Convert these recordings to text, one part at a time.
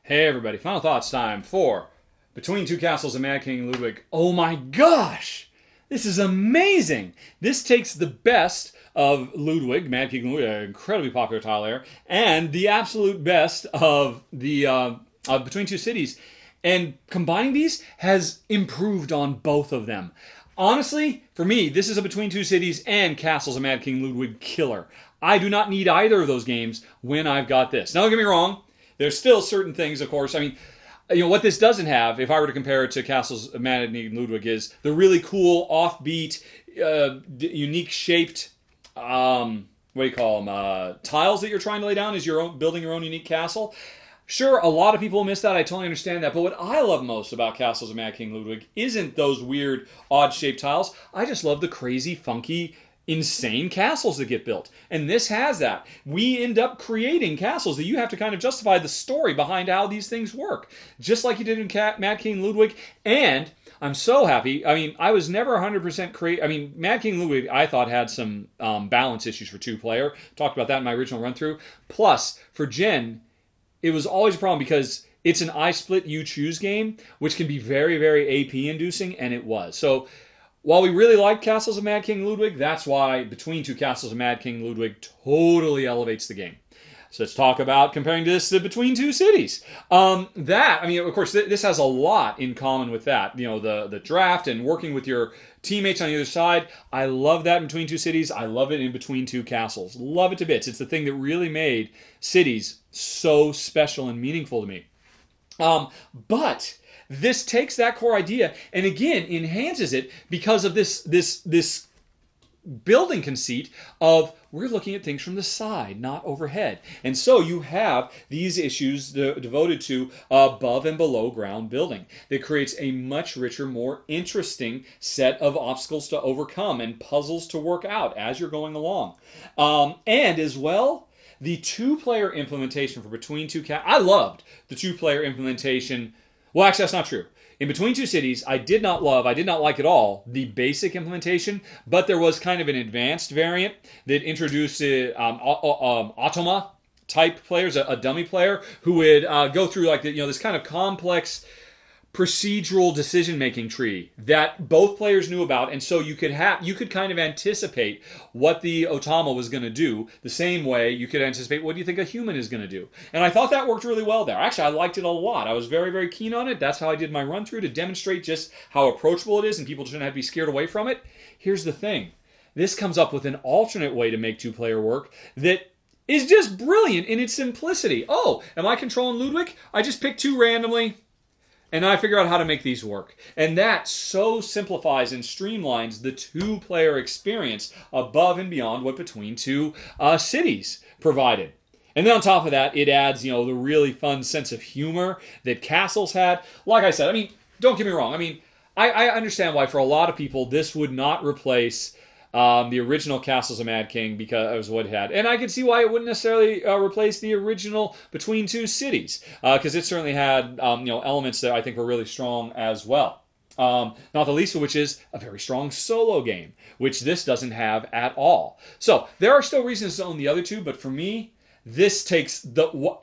Hey everybody, final thoughts time for Between Two Castles of Mad King Ludwig. Oh my gosh! This is amazing! This takes the best of Ludwig, Mad King Ludwig, an incredibly popular tile layer, and the absolute best of the Between Two Cities, and combining these has improved on both of them. Honestly, for me, this is a Between Two Cities and Castles of Mad King Ludwig killer. I do not need either of those games when I've got this. Now don't get me wrong, there's still certain things, of course. I mean, what this doesn't have, if I were to compare it to Castles of Mad King Ludwig, is the really cool, offbeat, unique shaped, what do you call them, tiles that you're trying to lay down as you're building your own unique castle. Sure, a lot of people miss that. I totally understand that. But what I love most about Castles of Mad King Ludwig isn't those weird, odd-shaped tiles. I just love the crazy, funky, insane castles that get built. And this has that. We end up creating castles that you have to kind of justify the story behind how these things work. Just like you did in Mad King Ludwig. And I'm so happy. I mean, I was never 100% creative. I mean, Mad King Ludwig, I thought, had some balance issues for two-player. Talked about that in my original run-through. Plus, for Jen, it was always a problem because it's an I split, you choose game, which can be very, very AP-inducing, and it was. So, while we really like Castles of Mad King Ludwig, that's why Between Two Castles of Mad King Ludwig totally elevates the game. So let's talk about comparing this to Between Two Cities. Of course, this has a lot in common with that. The draft and working with your teammates on the other side. I love that in Between Two Cities. I love it in Between Two Castles. Love it to bits. It's the thing that really made Cities so special and meaningful to me. But this takes that core idea and again enhances it because of this building conceit of we're looking at things from the side, not overhead. And so you have these issues devoted to above and below ground building that creates a much richer, more interesting set of obstacles to overcome and puzzles to work out as you're going along. And as well, the two-player implementation for Between Two Castles. I loved the two-player implementation. Well, actually, that's not true. In Between Two Cities, I did not like at all the basic implementation, but there was kind of an advanced variant that introduced automa type players, a dummy player who would go through like this kind of complex procedural decision-making tree that both players knew about, and so you could kind of anticipate what the automa was going to do the same way you could anticipate what do you think a human is going to do. And I thought that worked really well there. Actually, I liked it a lot. I was very, very keen on it. That's how I did my run-through to demonstrate just how approachable it is and people shouldn't have to be scared away from it. Here's the thing. This comes up with an alternate way to make two-player work that is just brilliant in its simplicity. Oh, am I controlling Ludwig? I just pick two randomly, and I figure out how to make these work. And that so simplifies and streamlines the two-player experience above and beyond what Between Two Cities provided. And then on top of that, it adds, the really fun sense of humor that Castles had. Like I said, I mean, don't get me wrong. I mean, I understand why for a lot of people this would not replace the original Castles of Mad King because what it had. And I can see why it wouldn't necessarily replace the original Between Two Cities because it certainly had elements that I think were really strong as well. Not the least of which is a very strong solo game, which this doesn't have at all. So there are still reasons to own the other two, but for me, this takes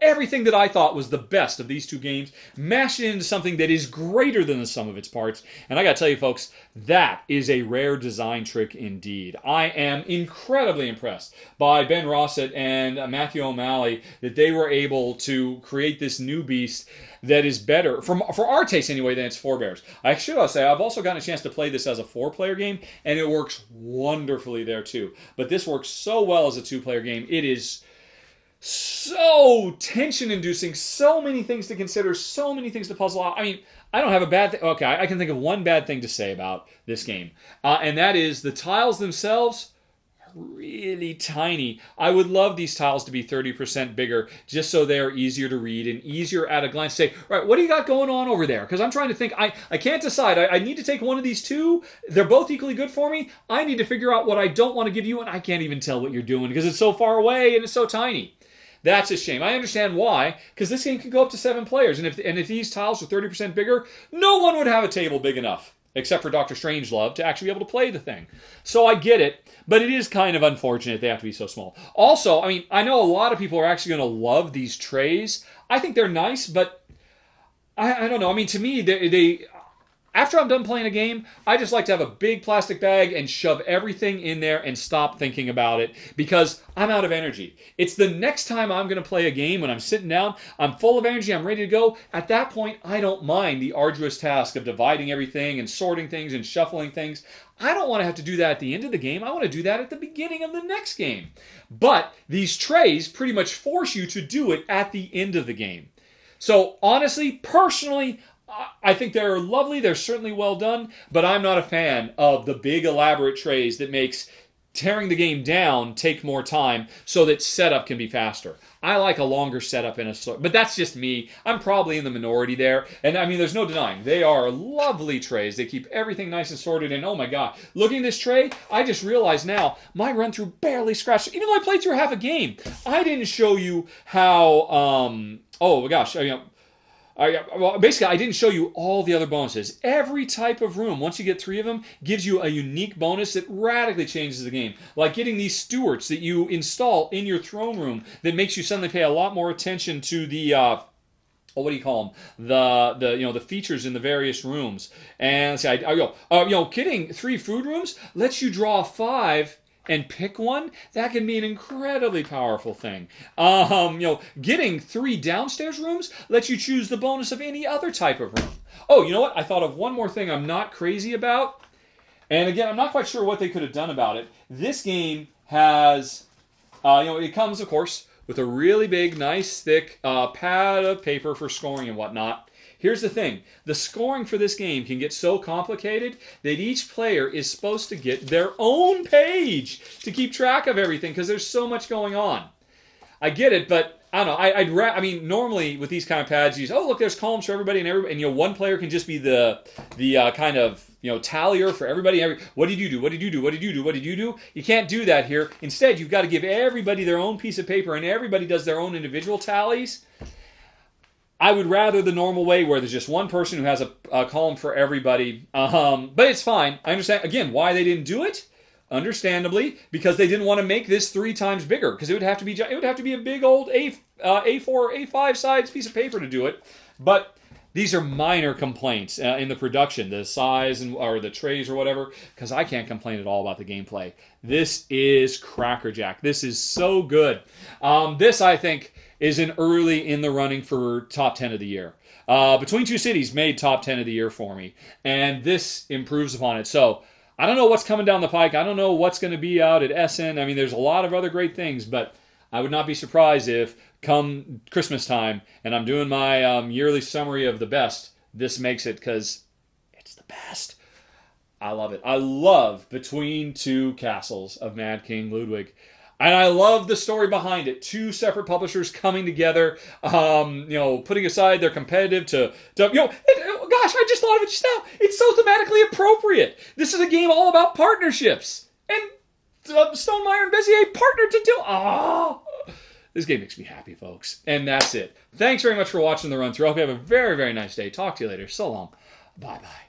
everything that I thought was the best of these two games, mashed it into something that is greater than the sum of its parts. And I got to tell you, folks, that is a rare design trick indeed. I am incredibly impressed by Ben Rossett and Matthew O'Malley that they were able to create this new beast that is better, for our taste anyway, than its forebears. I should also say, I've also gotten a chance to play this as a four-player game, and it works wonderfully there too. But this works so well as a two-player game. It is so tension-inducing, so many things to consider, so many things to puzzle out. I mean, I don't have a bad thing. Okay, I can think of one bad thing to say about this game, and that is the tiles themselves are really tiny. I would love these tiles to be 30% bigger just so they're easier to read and easier at a glance to say, right, what do you got going on over there? Because I'm trying to think. I can't decide. I need to take one of these two. They're both equally good for me. I need to figure out what I don't want to give you, and I can't even tell what you're doing because it's so far away and it's so tiny. That's a shame. I understand why, because this game can go up to 7 players, and if these tiles were 30% bigger, no one would have a table big enough, except for Dr. Strangelove, to actually be able to play the thing. So I get it, but it is kind of unfortunate they have to be so small. Also, I mean, I know a lot of people are actually going to love these trays. I think they're nice, but I don't know. I mean, to me, they after I'm done playing a game, I just like to have a big plastic bag and shove everything in there and stop thinking about it because I'm out of energy. It's the next time I'm going to play a game when I'm sitting down, I'm full of energy, I'm ready to go. At that point, I don't mind the arduous task of dividing everything and sorting things and shuffling things. I don't want to have to do that at the end of the game. I want to do that at the beginning of the next game. But these trays pretty much force you to do it at the end of the game. So honestly, personally, I think they're lovely. They're certainly well done, but I'm not a fan of the big elaborate trays that makes tearing the game down take more time so that setup can be faster. I like a longer setup in a sort, but that's just me. I'm probably in the minority there. And I mean, there's no denying, they are lovely trays. They keep everything nice and sorted. And oh my God, looking at this tray, I just realized now my run through barely scratched. Even though I played through half a game, I didn't show you how, oh my gosh, well, basically, I didn't show you all the other bonuses. Every type of room, once you get 3 of them, gives you a unique bonus that radically changes the game. Like getting these stewards that you install in your throne room that makes you suddenly pay a lot more attention to the what do you call them? The features in the various rooms. And see, getting 3 food rooms lets you draw 5. And pick one, that can be an incredibly powerful thing. Getting 3 downstairs rooms lets you choose the bonus of any other type of room. Oh, you know what? I thought of one more thing I'm not crazy about. And again, I'm not quite sure what they could have done about it. This game has, it comes, of course, with a really big, nice, thick pad of paper for scoring and whatnot. Here's the thing. The scoring for this game can get so complicated that each player is supposed to get their own page to keep track of everything because there's so much going on. I get it, but I don't know. Normally with these kind of pads, you use, look, there's columns for everybody, and one player can just be the kind of tallier for everybody. What did you do? What did you do? What did you do? What did you do? You can't do that here. Instead, you've got to give everybody their own piece of paper, and everybody does their own individual tallies. I would rather the normal way where there's just one person who has a column for everybody. But it's fine. I understand, again, why they didn't do it. Understandably, because they didn't want to make this 3 times bigger. Because it would have to be a big old A4 or A5 size piece of paper to do it. But these are minor complaints in the production, the size or the trays or whatever, because I can't complain at all about the gameplay. This is crackerjack. This is so good. This, I think, is an early in the running for top 10 of the year. Between Two Cities made top 10 of the year for me, and this improves upon it. So I don't know what's coming down the pike. I don't know what's going to be out at Essen. I mean, there's a lot of other great things, but I would not be surprised if come Christmas time and I'm doing my yearly summary of the best, this makes it because it's the best. I love it. I love Between Two Castles of Mad King Ludwig. And I love the story behind it. 2 separate publishers coming together, putting aside their competitive gosh, I just thought of it just now. It's so thematically appropriate. This is a game all about partnerships. And Stonemaier and Bézier partnered to do... This game makes me happy, folks. And that's it. Thanks very much for watching the run-through. I hope you have a very, very nice day. Talk to you later. So long. Bye-bye.